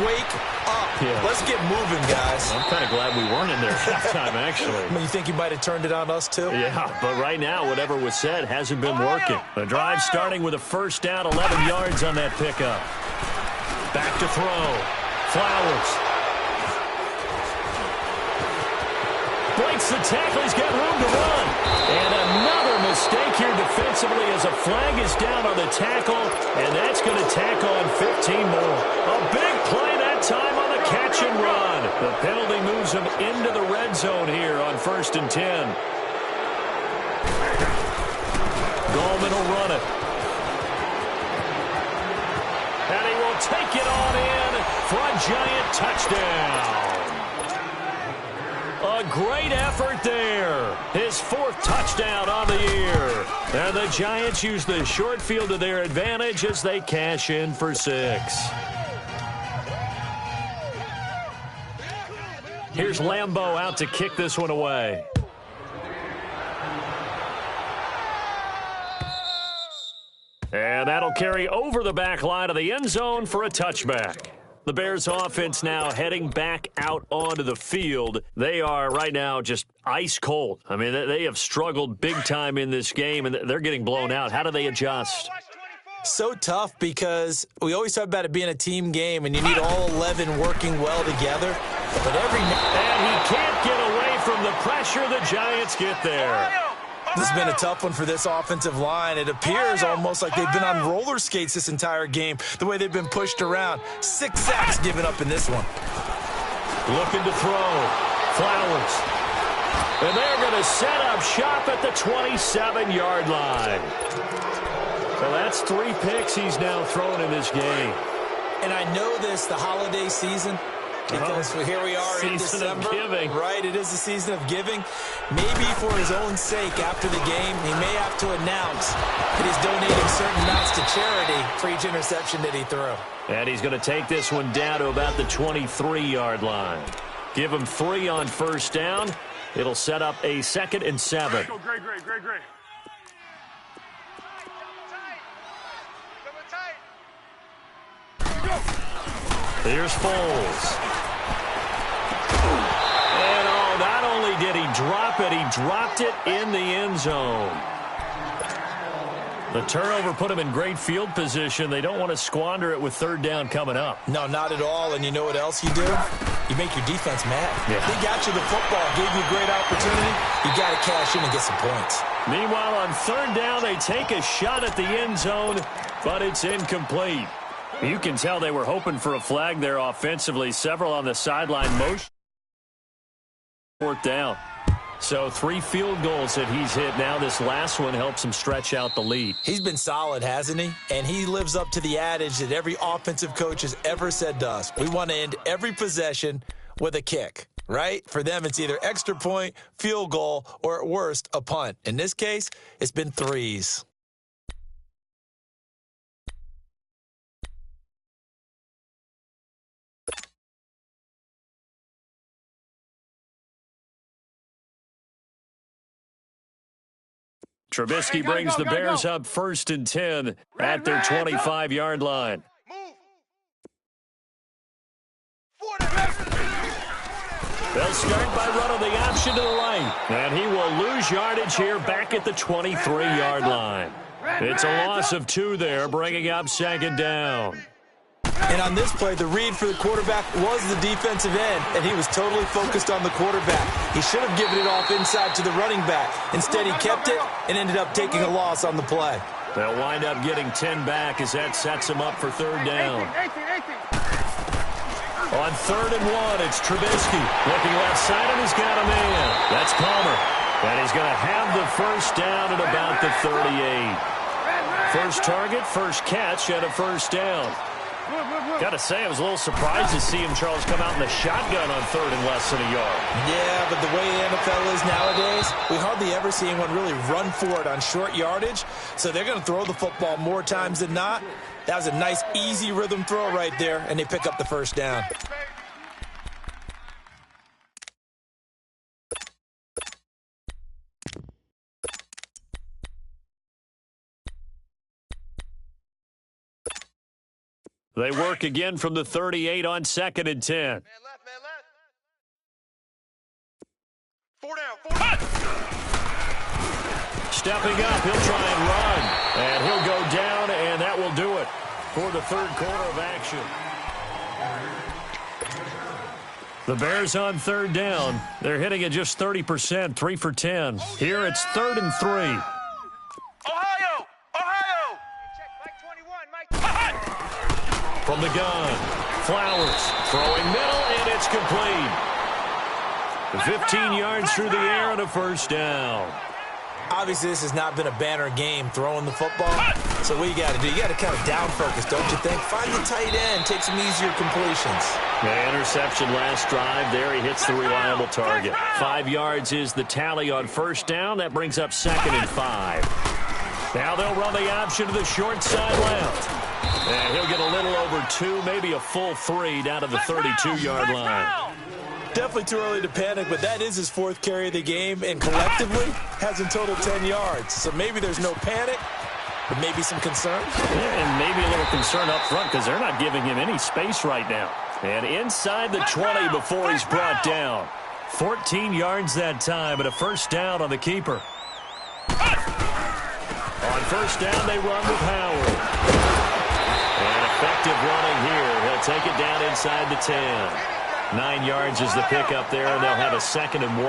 wake up. Yeah. Let's get moving, guys. I'm kind of glad we weren't in there at halftime, actually. I mean, you think you might have turned it on us, too? Yeah, but right now, whatever was said hasn't been working. The drive starting with a first down, 11 yards on that pickup. Back to throw. Flowers. Makes the tackle. He's got room to run. And another mistake here defensively as a flag is down on the tackle, and that's going to tack on 15 more. A big play that time on the catch and run. The penalty moves him into the red zone here on 1st and 10. Gallman will run it. And he will take it on in for a giant touchdown. A great effort there. His 4th touchdown on the year. And the Giants use the short field to their advantage as they cash in for 6. Here's Lambeau out to kick this one away. And that'll carry over the back line of the end zone for a touchback. The Bears offense now heading back out onto the field. They are right now just ice cold. I mean, they have struggled big time in this game, and they're getting blown out. How do they adjust? So tough because we always talk about it being a team game, and you need all 11 working well together. But and he can't get away from the pressure. The Giants get there. This has been a tough one for this offensive line. It appears almost like they've been on roller skates this entire game, the way they've been pushed around. 6 sacks given up in this one. Looking to throw. Flowers. And they're going to set up shop at the 27-yard line. So that's 3 picks he's now thrown in this game. And I know this, the holiday season, because here we are in December. Of giving. Right, it is the season of giving. Maybe for his own sake after the game, he may have to announce that he's donating certain amounts to charity for each interception that he threw. And he's going to take this one down to about the 23-yard line. Give him 3 on 1st down. It'll set up a 2nd and 7. Go, great. Here's Foles. And not only did he drop it, he dropped it in the end zone. The turnover put him in great field position. They don't want to squander it with 3rd down coming up. No, not at all. And you know what else you do? You make your defense mad. Yeah. They got you the football, gave you a great opportunity. You got to cash in and get some points. Meanwhile, on 3rd down, they take a shot at the end zone, but it's incomplete. You can tell they were hoping for a flag there offensively. Several on the sideline motion. 4th down. So 3 field goals that he's hit. Now this last one helps him stretch out the lead. He's been solid, hasn't he? And he lives up to the adage that every offensive coach has ever said to us. We want to end every possession with a kick, right? For them, it's either extra point, field goal, or at worst, a punt. In this case, it's been 3s. Trubisky brings the Bears up 1st and 10 at their 25-yard line. They'll start by running the option to the right, and he will lose yardage here back at the 23-yard line. It's a loss of 2 there, bringing up 2nd down. And on this play, the read for the quarterback was the defensive end, and he was totally focused on the quarterback. He should have given it off inside to the running back. Instead, he kept it and ended up taking a loss on the play. They'll wind up getting 10 back as that sets him up for 3rd down. 18. On 3rd and 1, it's Trubisky. Looking left side, and he's got a man. That's Palmer. And he's going to have the 1st down at about the 38. First target, first catch, and a 1st down. Got to say, I was a little surprised to see him, Charles, come out in the shotgun on 3rd and less than a yard. Yeah, but the way the NFL is nowadays, we hardly ever see anyone really run for it on short yardage. So they're going to throw the football more times than not. That was a nice, easy rhythm throw right there, and they pick up the 1st down. They work again from the 38 on 2nd and 10. Man left. 4 down. Stepping up, he'll try and run. And he'll go down, and that will do it for the 3rd quarter of action. The Bears on third down. They're hitting at just 30%, 3 for 10. Here it's 3rd and 3. Ohio! Ohio! From the gun, Flowers throwing middle, and it's complete. 15 yards through the air and a first down. Obviously, this has not been a banner game throwing the football. So what you got to do, you got to kind of down focus, don't you think? Find the tight end, take some easier completions. The interception last drive. There he hits the reliable target. 5 yards is the tally on first down. That brings up 2nd and 5. Now they'll run the option to the short side left. And he'll get a little over 2, maybe a full 3 down to the 32-yard line. Definitely too early to panic, but that is his 4th carry of the game, and collectively has in total 10 yards. So maybe there's no panic, but maybe some concern. Yeah, and maybe a little concern up front because they're not giving him any space right now. And inside the 20 before he's brought down. 14 yards that time, and a first down on the keeper. On first down, they run with Howard. And effective running here. He'll take it down inside the 10. 9 yards is the pickup there, and they'll have a 2nd and 1.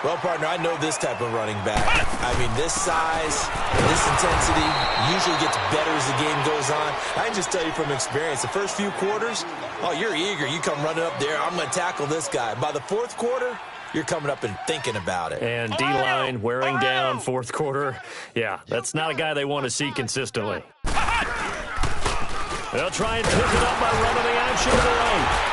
Well, partner, I know this type of running back. I mean, this size, this intensity usually gets better as the game goes on. I can just tell you from experience, the first few quarters, oh, you're eager. You come running up there, I'm going to tackle this guy. By the 4th quarter, you're coming up and thinking about it. And D-line wearing down 4th quarter. Yeah, that's not a guy they want to see consistently. They'll try and pick it up by running the option to the right.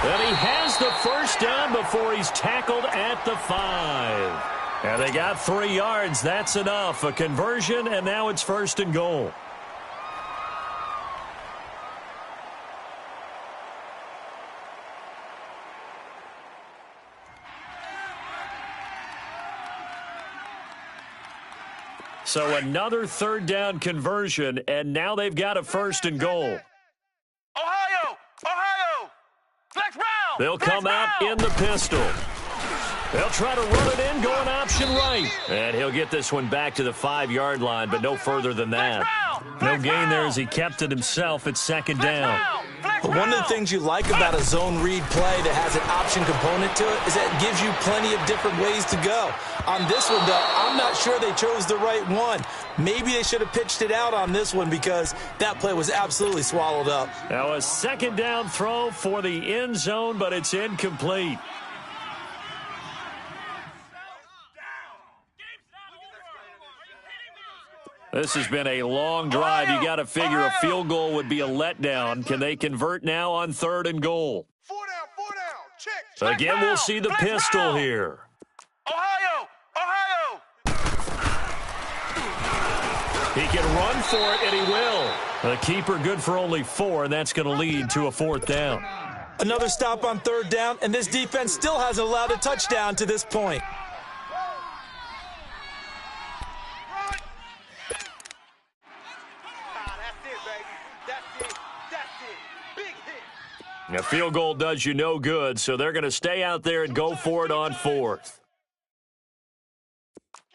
And he has the first down before he's tackled at the 5. And they got 3 yards. That's enough. A conversion, and now it's 1st and goal. So another 3rd down conversion, and now they've got a 1st and goal. Ohio! Flex Brown! They'll come out in the pistol. They'll try to run it in, going option right. And he'll get this one back to the 5-yard line, but no further than that. No gain there as he kept it himself at 2nd down. But one of the things you like about a zone read play that has an option component to it is that it gives you plenty of different ways to go. On this one, though, I'm not sure they chose the right one. Maybe they should have pitched it out on this one because that play was absolutely swallowed up. Now a 2nd down throw for the end zone, but it's incomplete. This has been a long drive. You got to figure a field goal would be a letdown. Can they convert now on 3rd and goal? 4 down. Check. So again, we'll see the pistol here. Ohio! He can run for it, and he will. The keeper good for only 4, and that's going to lead to a 4th down. Another stop on 3rd down, and this defense still hasn't allowed a touchdown to this point. A field goal does you no good, so they're going to stay out there and go for it on 4th.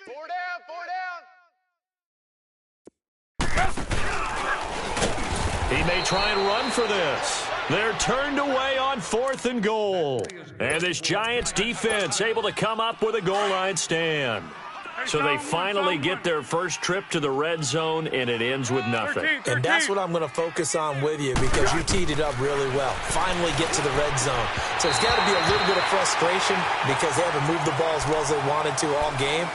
4 down. He may try and run for this. They're turned away on 4th and goal. And this Giants defense able to come up with a goal line stand. So they finally get their first trip to the red zone, and it ends with nothing. And that's what I'm going to focus on with you because you teed it up really well. Finally get to the red zone. So it's got to be a little bit of frustration because they haven't moved the ball as well as they wanted to all game.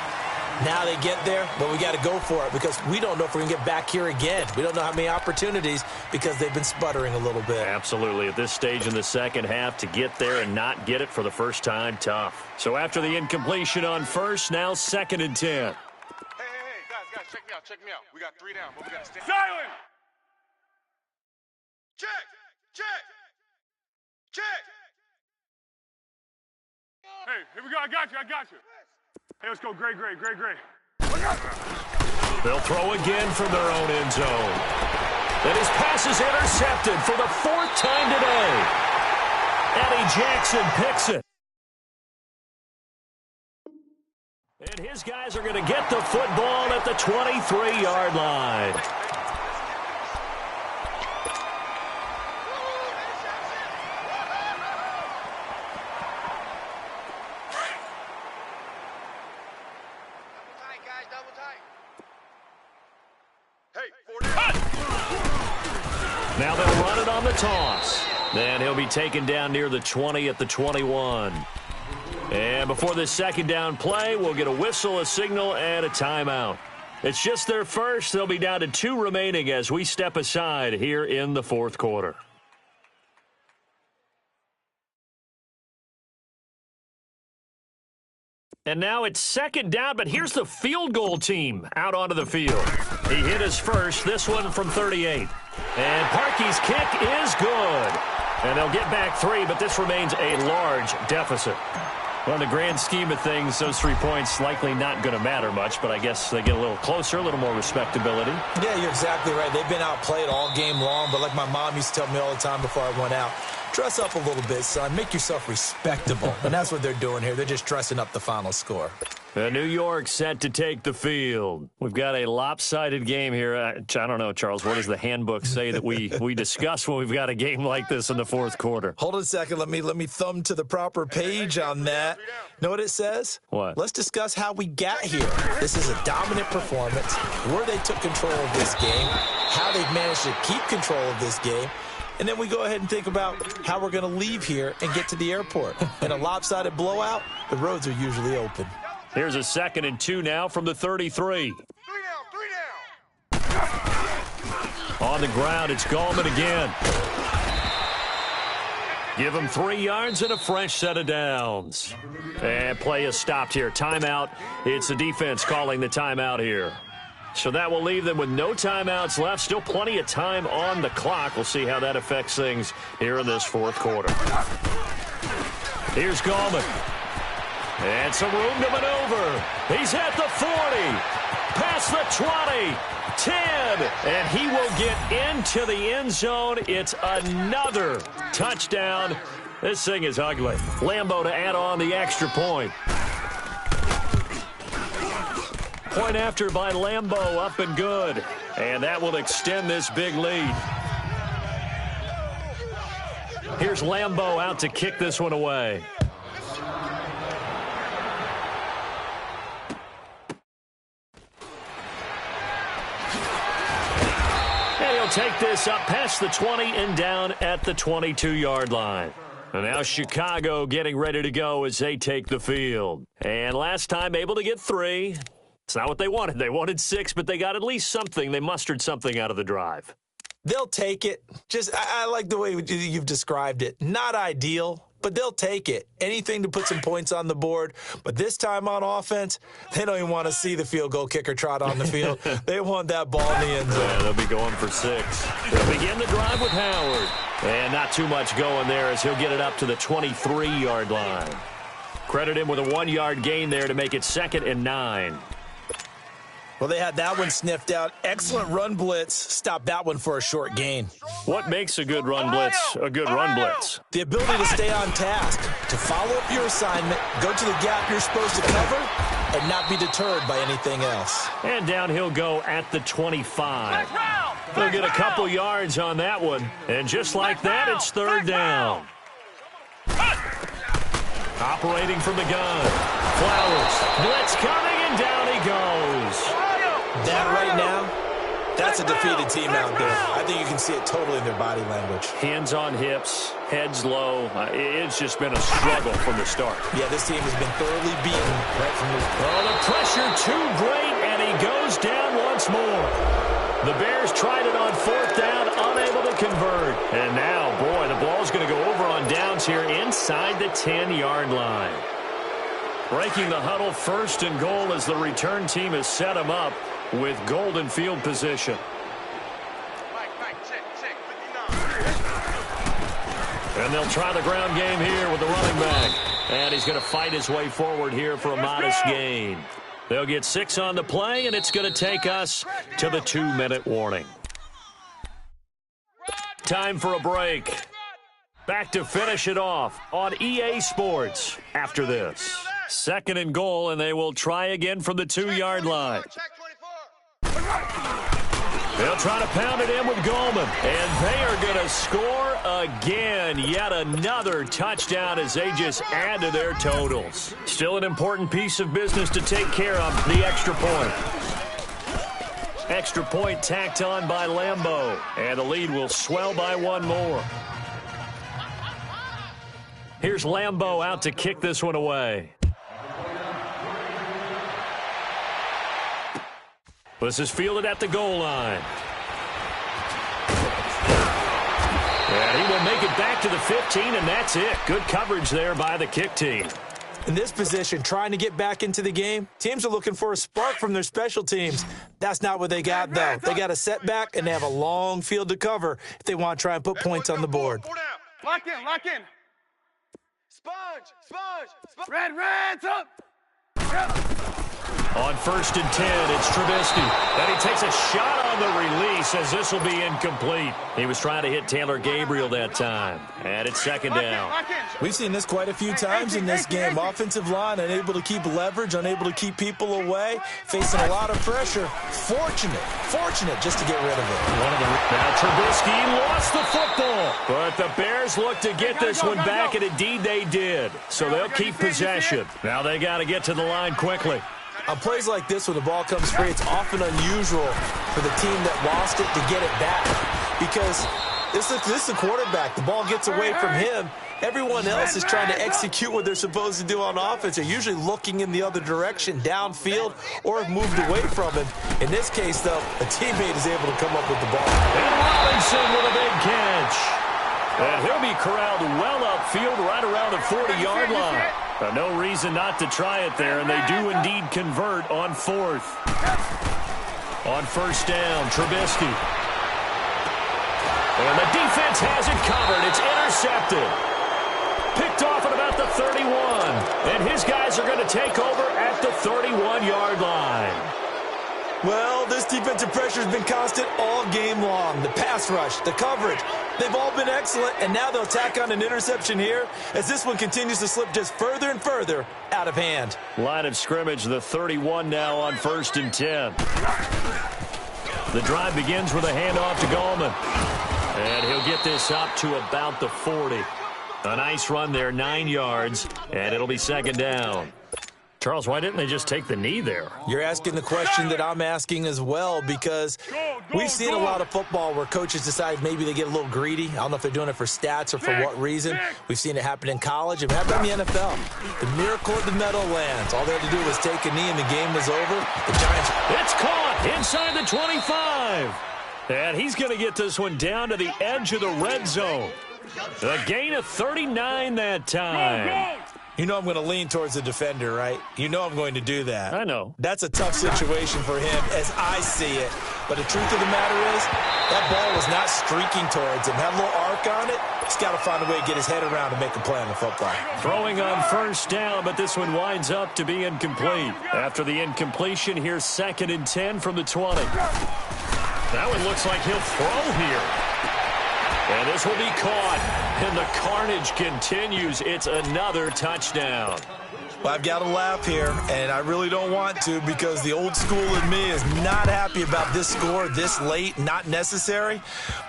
Now they get there, but we got to go for it because we don't know if we're going to get back here again. We don't know how many opportunities because they've been sputtering a little bit. Absolutely. At this stage in the second half, to get there and not get it for the first time, tough. So after the incompletion on 1st, now 2nd and 10. Hey, guys, check me out. We got 3 down, but we got to stay silent. Check. Hey, here we go. I got you. Hey, let's go. Gray. They'll throw again from their own end zone. And his pass is intercepted for the 4th time today. Eddie Jackson picks it. And his guys are going to get the football at the 23-yard line. Now they'll run it on the toss. Then he'll be taken down near the 20 at the 21. And before this second down play, we'll get a whistle, a signal, and a timeout. It's just their first. They'll be down to 2 remaining as we step aside here in the fourth quarter. And now it's second down, but here's the field goal team out onto the field. He hit his first, this one from 38. And Parkey's kick is good. And they'll get back 3, but this remains a large deficit. Well, in the grand scheme of things, those 3 points likely not going to matter much, but I guess they get a little closer, a little more respectability. Yeah, you're exactly right. They've been outplayed all game long, but like my mom used to tell me all the time before I went out, dress up a little bit, son. Make yourself respectable. And that's what they're doing here. They're just dressing up the final score. New York set to take the field. We've got a lopsided game here. I don't know, Charles, what does the handbook say that we discuss when we've got a game like this in the fourth quarter? Hold on a second. Let me thumb to the proper page on that. Know what it says? What? Let's discuss how we got here. This is a dominant performance, where they took control of this game, how they've managed to keep control of this game, and then we go ahead and think about how we're going to leave here and get to the airport. In a lopsided blowout, the roads are usually open. Here's a 2nd and 2 now from the 33. 3 down. On the ground, it's Gallman again. Give him 3 yards and a fresh set of downs. And play is stopped here. Timeout. It's the defense calling the timeout here. So that will leave them with no timeouts left. Still plenty of time on the clock. We'll see how that affects things here in this fourth quarter. Here's Gallman. And some room to maneuver. He's at the 40. Past the 20. 10. And he will get into the end zone. It's another touchdown. This thing is ugly. Lambo to add on the extra point. Point after by Lambo, up and good. And that will extend this big lead. Here's Lambo out to kick this one away. And he'll take this up past the 20 and down at the 22-yard line. And now Chicago getting ready to go as they take the field. And last time able to get 3. It's not what they wanted. They wanted 6, but they got at least something. They mustered something out of the drive. They'll take it. I like the way you've described it. Not ideal, but they'll take it. Anything to put some points on the board. But this time on offense, they don't even want to see the field goal kicker trot on the field. They want that ball in the end zone. Yeah, they'll be going for 6. They'll begin the drive with Howard. And not too much going there as he'll get it up to the 23-yard line. Credit him with a 1-yard gain there to make it 2nd and 9. Well, they had that one sniffed out. Excellent run blitz. Stopped that one for a short gain. What makes a good run blitz a good run blitz? The ability to stay on task, to follow up your assignment, go to the gap you're supposed to cover, and not be deterred by anything else. And down he'll go at the 25. They'll get a couple yards on that one. And just like that, it's 3rd down. Operating from the gun. Flowers. Blitz coming, and down he goes. That right now, that's a defeated team out there. I think you can see it totally in their body language. Hands on hips, heads low. It's just been a struggle from the start. Yeah, this team has been thoroughly beaten right from the start. Oh, the pressure too great, and he goes down once more. The Bears tried it on 4th down, unable to convert. And now, boy, the ball's going to go over on downs here inside the 10-yard line. Breaking the huddle, 1st and goal as the return team has set him up with golden field position. And they'll try the ground game here with the running back. And he's going to fight his way forward here for a modest gain. They'll get 6 on the play, and it's going to take us to the 2-minute warning. Time for a break. Back to finish it off on EA Sports after this. 2nd and goal, and they will try again from the 2-yard line. They'll try to pound it in with Gallman, and they are going to score again. Yet another touchdown as they just add to their totals. Still an important piece of business to take care of, the extra point. Extra point tacked on by Lambeau. And the lead will swell by one more. Here's Lambeau out to kick this one away. This is fielded at the goal line. And he will make it back to the 15, and that's it. Good coverage there by the kick team. In this position, trying to get back into the game, teams are looking for a spark from their special teams. That's not what they got, though. They got a setback, and they have a long field to cover if they want to try and put points on the board. Lock in, lock in. Sponge, sponge, sponge. Reds up. On 1st and 10, it's Trubisky. And he takes a shot on the release as this will be incomplete. He was trying to hit Taylor Gabriel that time. And it's second down. We've seen this quite a few times in this game. Offensive line unable to keep leverage, unable to keep people away, facing a lot of pressure. Fortunate just to get rid of it. Now Trubisky lost the football. But the Bears look to get this one back, and indeed they did. So they'll keep possession. Now they got to get to the line quickly. On plays like this, when the ball comes free, it's often unusual for the team that lost it to get it back. Because this is the quarterback. The ball gets away from him. Everyone else is trying to execute what they're supposed to do on offense. They're usually looking in the other direction, downfield, or have moved away from him. In this case, though, a teammate is able to come up with the ball. And Robinson with a big catch. And he'll be corralled well upfield right around the 40-yard line. No reason not to try it there, and they do indeed convert on 4th. On 1st down, Trubisky. And the defense has it covered. It's intercepted. Picked off at about the 31. And his guys are going to take over at the 31-yard line. Well, this defensive pressure has been constant all game long. The pass rush, the coverage, they've all been excellent, and now they'll tack on an interception here as this one continues to slip just further and further out of hand. Line of scrimmage, the 31 now on 1st and 10. The drive begins with a handoff to Gallman. And he'll get this up to about the 40. A nice run there, 9 yards, and it'll be second down. Charles, why didn't they just take the knee there? You're asking the question that I'm asking as well, because we've seen a lot of football where coaches decide maybe they get a little greedy. I don't know if they're doing it for stats or for what reason. We've seen it happen in college. It happened in the NFL. The miracle of the Meadowlands. All they had to do was take a knee and the game was over. The Giants. It's caught inside the 25. And he's going to get this one down to the edge of the red zone. A gain of 39 that time. You know I'm going to lean towards the defender, right? You know I'm going to do that. I know. That's a tough situation for him as I see it. But the truth of the matter is, that ball was not streaking towards him. Had a little arc on it. He's got to find a way to get his head around and make a play on the football. Throwing on 1st down, but this one winds up to be incomplete. After the incompletion, here's 2nd and 10 from the 20. That one looks like he'll throw here. And this will be caught. And the carnage continues. It's another touchdown. Well, I've got to laugh here, and I really don't want to because the old school in me is not happy about this score this late, not necessary.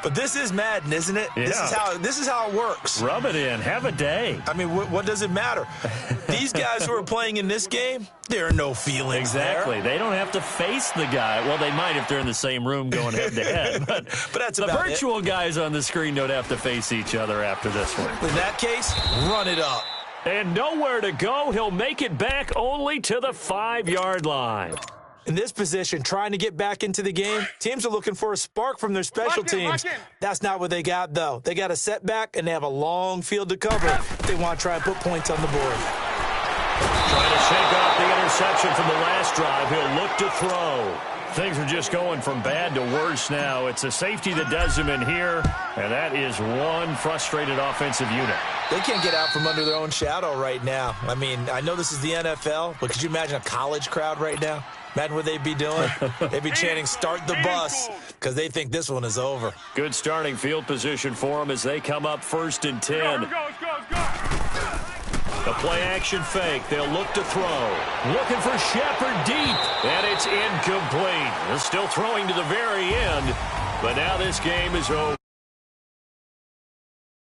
But this is Madden, isn't it? Yeah. This is how it works. Rub it in. Have a day. I mean, what does it matter? These guys who are playing in this game, there are no feelings Exactly. there. They don't have to face the guy. Well, they might if they're in the same room going head-to-head. But that's the about virtual guys on the screen don't have to face each other after this one. In that case, run it up. And nowhere to go. He'll make it back only to the 5-yard line. In this position, trying to get back into the game, teams are looking for a spark from their special teams. That's not what they got, though. They got a setback, and they have a long field to cover if they want to try and put points on the board. Trying to shake off the interception from the last drive. He'll look to throw. Things are just going from bad to worse now. It's a safety that does them in here, and that is one frustrated offensive unit. They can't get out from under their own shadow right now. I mean, I know this is the NFL, but could you imagine a college crowd right now? Imagine what they'd be doing. They'd be chanting, "Start the bus," because they think this one is over. Good starting field position for them as they come up 1st and 10. The play-action fake. They'll look to throw. Looking for Shepard deep, and it's incomplete. They're still throwing to the very end, but now this game is over.